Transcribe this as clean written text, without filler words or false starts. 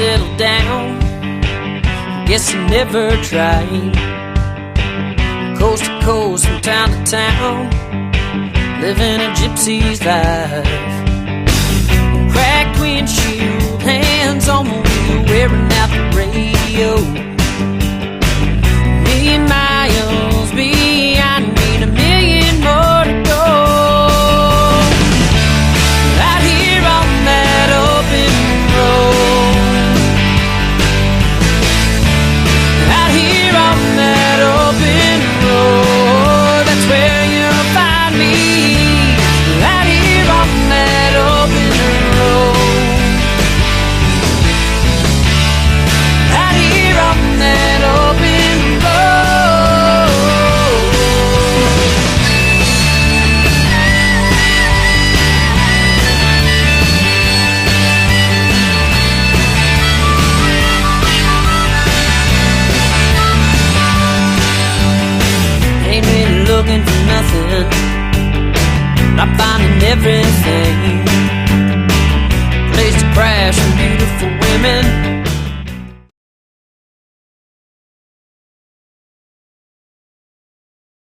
settle down. Guess I never tried. Coast to coast, from town to town, living a gypsy's life. Cracked windshield, hands on the wheel, wearing out the radio. Million miles behind me, a million more to go. Out here on that open road, out here on that open road, that's where you'll find me. Out here on that open road, out here on that open road. Ain't really looking for nothing, not finding everything. Place to crash and beautiful women,